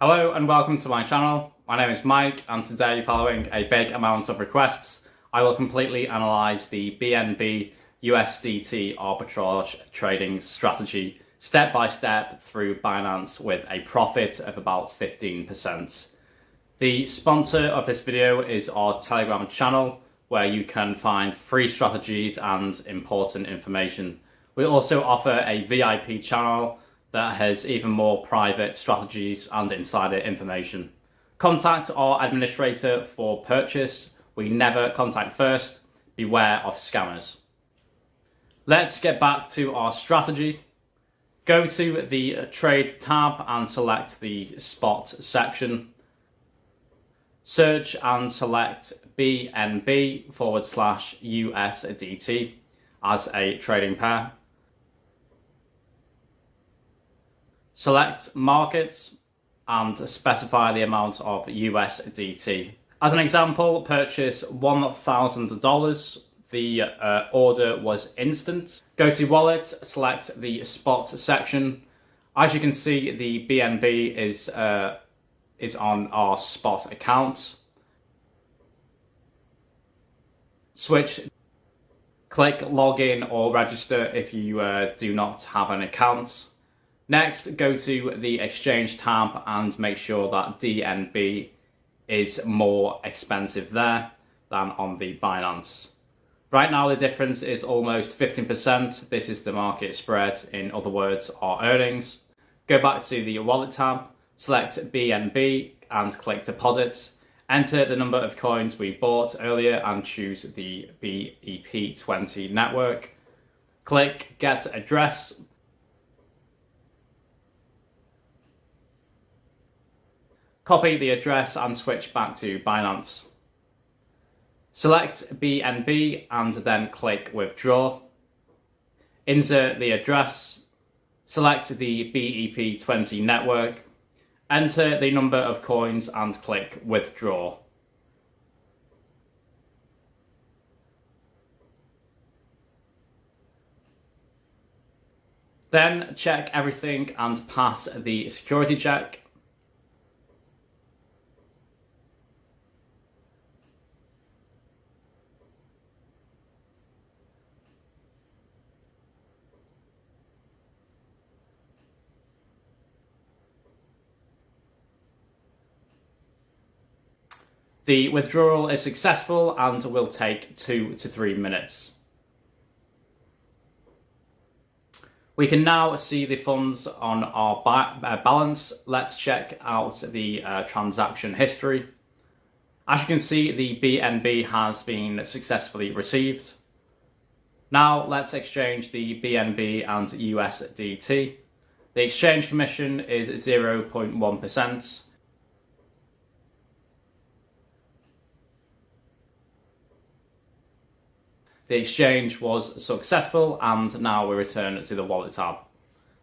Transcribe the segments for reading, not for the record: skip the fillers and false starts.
Hello and welcome to my channel. My name is Mike, and today, following a big amount of requests, I will completely analyse the BNB USDT arbitrage trading strategy step by step through Binance with a profit of about 15%. The sponsor of this video is our Telegram channel, where you can find free strategies and important information. We also offer a VIP channel that has even more private strategies and insider information. Contact our administrator for purchase. We never contact first. Beware of scammers. Let's get back to our strategy. Go to the Trade tab and select the Spot section. Search and select BNB/USDT as a trading pair. Select Markets and specify the amount of USDT. As an example, purchase $1,000. The order was instant. Go to Wallet, select the Spot section. As you can see, the BNB is on our Spot account. Click Login or Register if you do not have an account. Next, go to the Exchange tab and make sure that DNB is more expensive there than on the Binance. Right now, the difference is almost 15%. This is the market spread, in other words, our earnings. Go back to the Wallet tab, select BNB and click Deposits. Enter the number of coins we bought earlier and choose the BEP20 network. Click Get Address. Copy the address and switch back to Binance. Select BNB and then click Withdraw. Insert the address. Select the BEP20 network. Enter the number of coins and click Withdraw. Then check everything and pass the security check. The withdrawal is successful and will take 2 to 3 minutes. We can now see the funds on our balance. Let's check out the transaction history. As you can see, the BNB has been successfully received. Now let's exchange the BNB and USDT. The exchange commission is 0.1%. The exchange was successful, and now we return to the Wallet tab.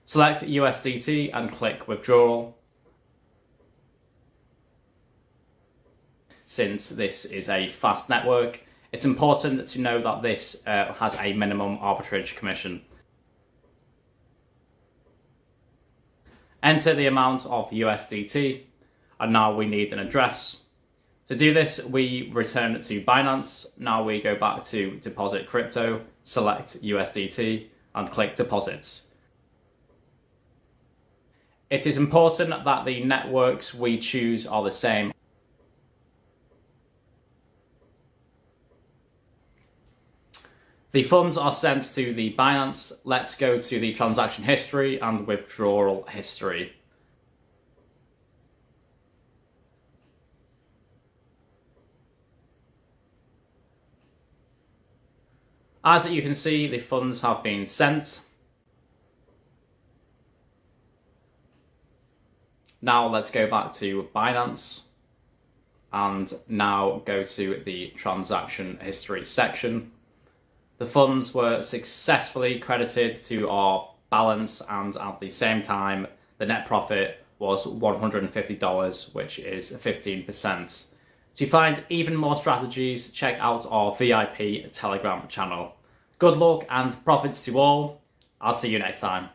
Select USDT and click Withdrawal. Since this is a fast network, it's important to know that this has a minimum arbitrage commission. Enter the amount of USDT, and now we need an address. To do this, we return to Binance. Now we go back to Deposit Crypto, select USDT, and click Deposits. It is important that the networks we choose are the same. The funds are sent to the Binance. Let's go to the transaction history and withdrawal history. As you can see, the funds have been sent. Now let's go back to Binance and now go to the transaction history section. The funds were successfully credited to our balance, and at the same time, the net profit was $150, which is 15%. To find even more strategies, check out our VIP Telegram channel. Good luck and profits to all. I'll see you next time.